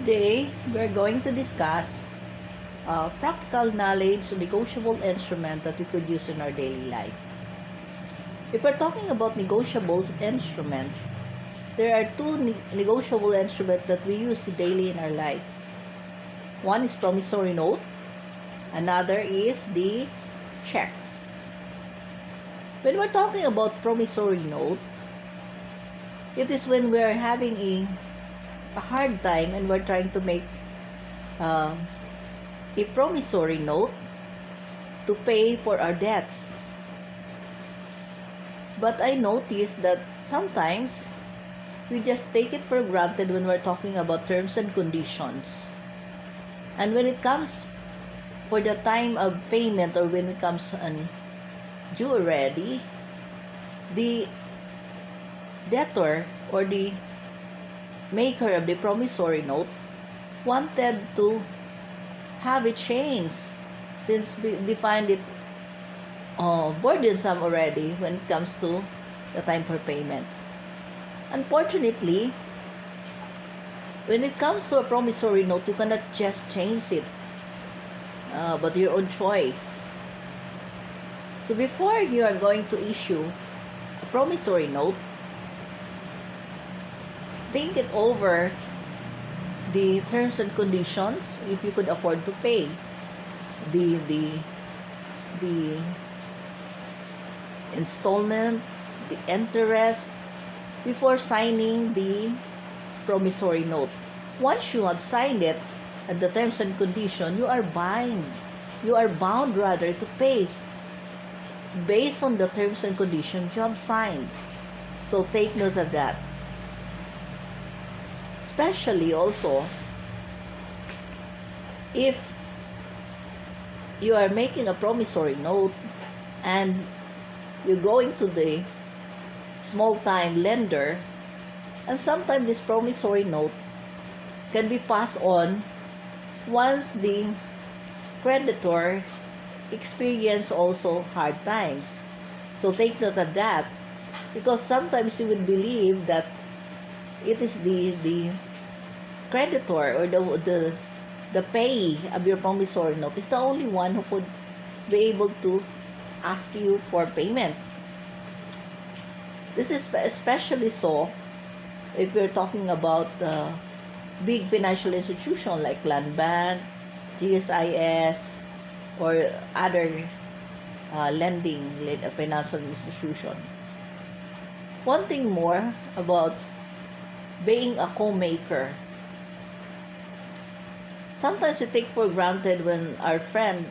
Today, we're going to discuss practical knowledge, negotiable instrument that we could use in our daily life. If we're talking about negotiable instrument, there are two negotiable instruments that we use daily in our life. One is promissory note, another is the check. When we're talking about promissory note, it is when we're having a hard time and we're trying to make a promissory note to pay for our debts. But I noticed that sometimes we just take it for granted when we're talking about terms and conditions. And when it comes for the time of payment, or when it comes on due already, the debtor or the maker of the promissory note wanted to have it changed, since we find it burdensome already when it comes to the time for payment. Unfortunately, when it comes to a promissory note, you cannot just change it, but your own choice. So before you are going to issue a promissory note, think it over the terms and conditions, if you could afford to pay the installment, the interest, before signing the promissory note. Once you have signed it and the terms and conditions, you are bound to pay based on the terms and conditions you have signed. So take note of that. Especially also, if you are making a promissory note and you're going to the small-time lender, and sometimes this promissory note can be passed on once the creditor experience also hard times. So take note of that, because sometimes you would believe that it is the creditor or the payee of your promissory note is the only one who could be able to ask you for payment. This is especially so if we're talking about big financial institutions like Land Bank, GSIS, or other lending financial institution. One thing more about being a co-maker. Sometimes we take for granted when our friend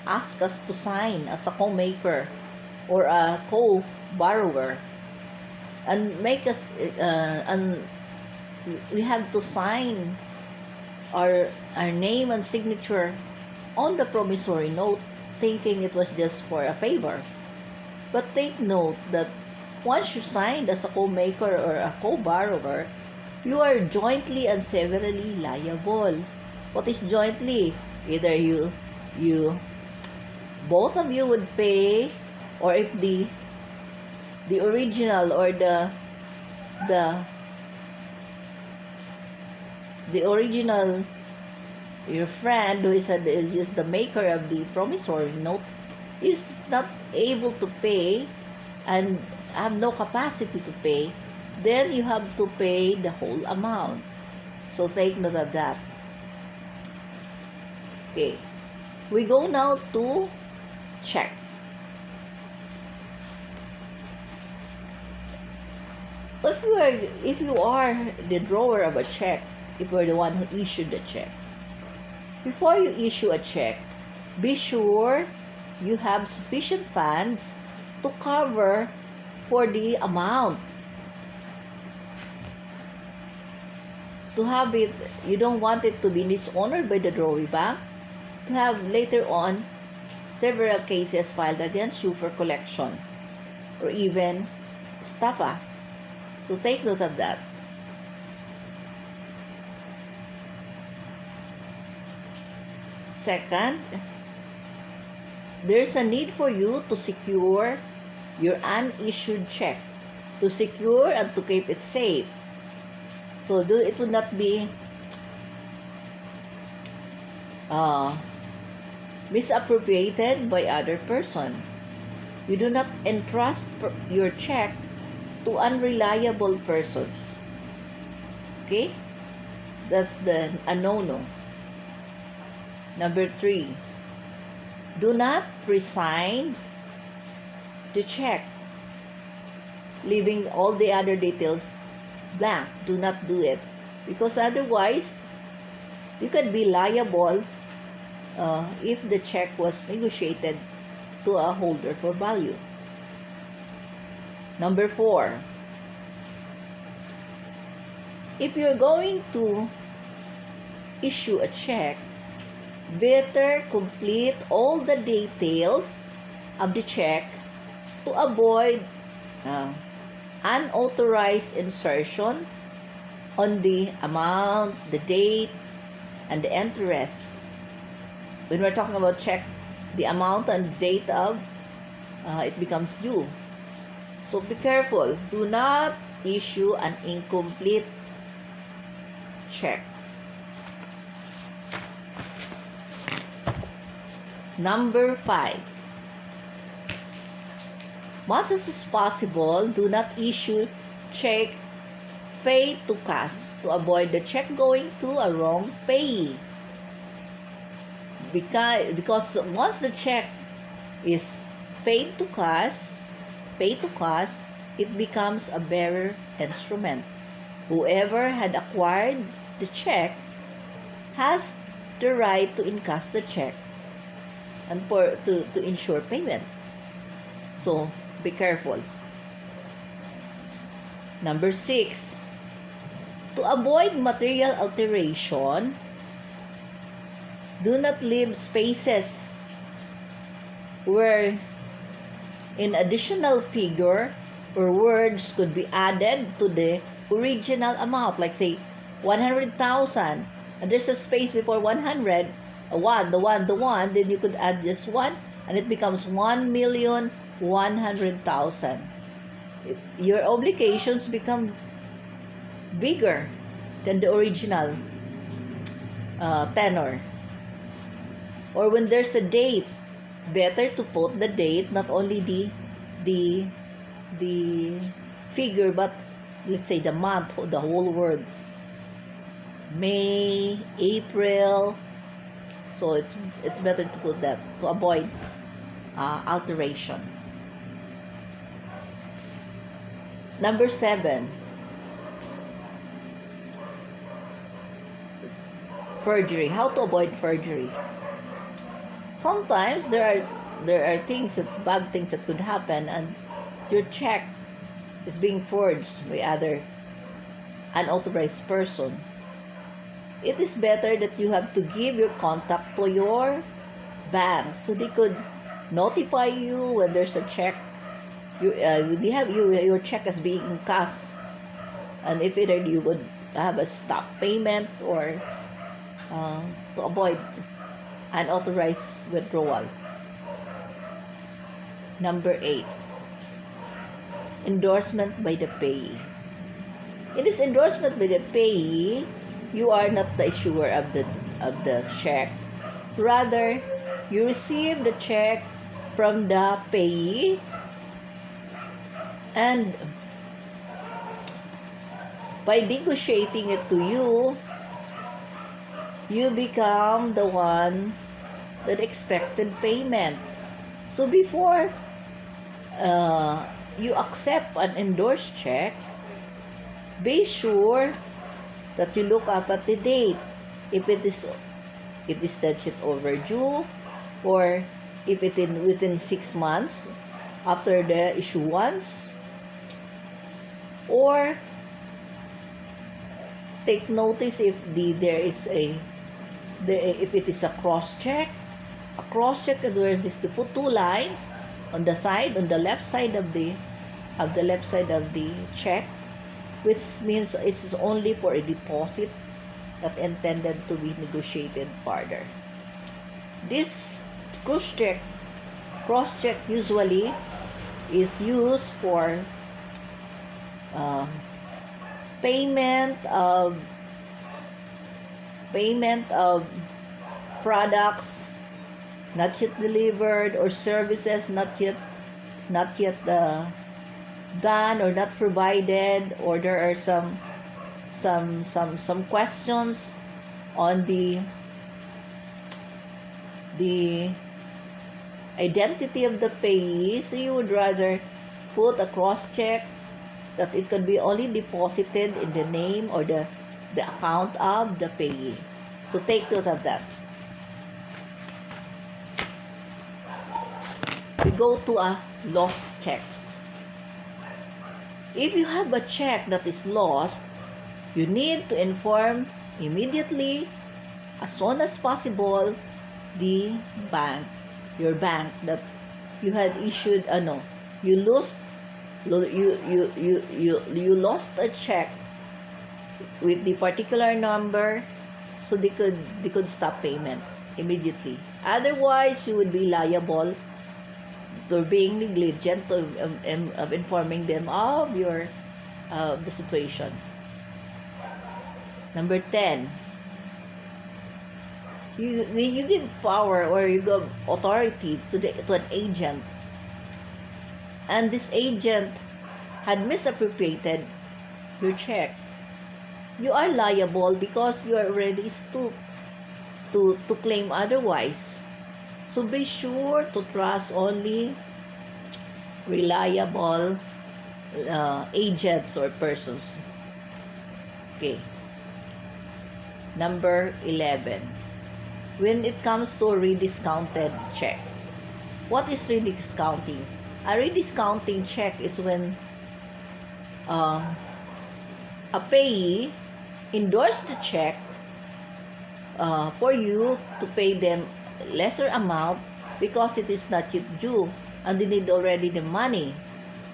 asks us to sign as a co-maker or a co-borrower, and make us and we have to sign our name and signature on the promissory note, thinking it was just for a favor. But take note that once you signed as a co-maker or a co-borrower, you are jointly and severally liable. What is jointly? Either you both of you would pay, or if the original or the original, your friend who is the maker of the promissory note, is not able to pay and have no capacity to pay, then you have to pay the whole amount. So take note of that. Okay, we go now to check. If you are the drawer of a check, if you're the one who issued the check, before you issue a check, be sure you have sufficient funds to cover for the amount. To have it, you don't want it to be dishonored by the drawing bank, to have later on several cases filed against you for collection or even estafa. So take note of that. Second, there's a need for you to secure your unissued check, to secure and to keep it safe. So it would not be uh, misappropriated by other person. You do not entrust your check to unreliable persons. Okay? That's a no-no. Number 3, do not pre-sign the check, leaving all the other details blank. Do not do it, because otherwise you could be liable if the check was negotiated to a holder for value. Number 4, if you're going to issue a check, better complete all the details of the check to avoid unauthorized insertion on the amount, the date, and the interest. When we're talking about check, the amount and date of it becomes due. So be careful. Do not issue an incomplete check. Number 5, much as is possible, do not issue check pay to cash to avoid the check going to a wrong payee. Because once the check is paid to cash, it becomes a bearer instrument. Whoever had acquired the check has the right to encash the check and to ensure payment. So be careful. Number 6, to avoid material alteration, do not leave spaces where an additional figure or words could be added to the original amount. Like say 100,000, and there's a space before 100, the one, then you could add just 1, and it becomes 1,100,000. Your obligations become bigger than the original tenor. Or when there's a date, it's better to put the date, not only the figure, but let's say the month, the whole word. May, April. So it's better to put that to avoid alteration. Number 7, perjury. How to avoid perjury? Sometimes there are bad things that could happen, and your check is being forged by other unauthorized person. It is better that you have to give your contact to your bank so they could notify you when there's a check. Your check is being cashed, and if either you would have a stop payment or to avoid unauthorized withdrawal. Number 8, endorsement by the payee. In this endorsement by the payee, you are not the issuer of the check. Rather, you receive the check from the payee, and by negotiating it to you, you become the one that expected payment. So before you accept an endorsed check, be sure that you look up at the date. If it is that shit overdue, or if it is within 6 months after the issuance, or take notice if if it is a cross check. A cross check is where this to put 2 lines on the left side of the check, which means it is only for a deposit that intended to be negotiated further. This cross check usually is used for payment of products not yet delivered, or services not yet done or not provided, or there are some questions on the identity of the payee, so you would rather put a cross check that it could be only deposited in the name or the account of the payee. So take note of that. We go to a lost check. If you have a check that is lost, you need to inform immediately, as soon as possible, the bank, your bank, that you had issued you lost a check with the particular number, so they could stop payment immediately. Otherwise, you would be liable for being negligent of informing them of your the situation. Number 10, you give power, or you give authority to an agent, and this agent had misappropriated your check. You are liable because you are already stooped to claim otherwise. So be sure to trust only reliable agents or persons. Okay. Number 11. When it comes to rediscounted check. What is rediscounting? A rediscounting check is when a payee endorsed the check for you to pay them lesser amount because it is not yet due and they need already the money.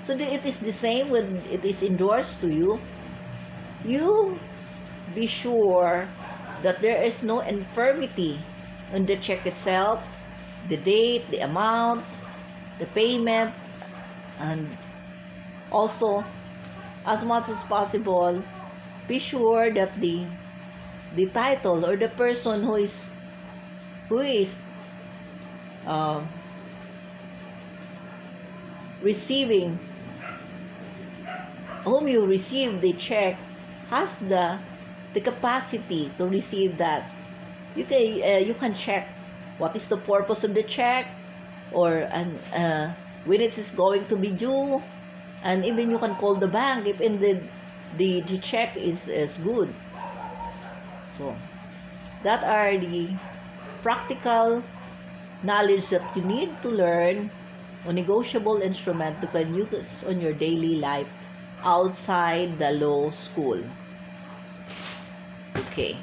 So it is the same when it is endorsed to you. You be sure that there is no infirmity on the check itself, the date, the amount, the payment, and also, as much as possible, be sure that the title or the person who is receiving, whom you receive the check, has the capacity to receive that. You can check what is the purpose of the check, or when it is going to be due, and even you can call the bank if the check is good. So that are the practical knowledge that you need to learn on negotiable instrument to can use on your daily life outside the law school. Okay.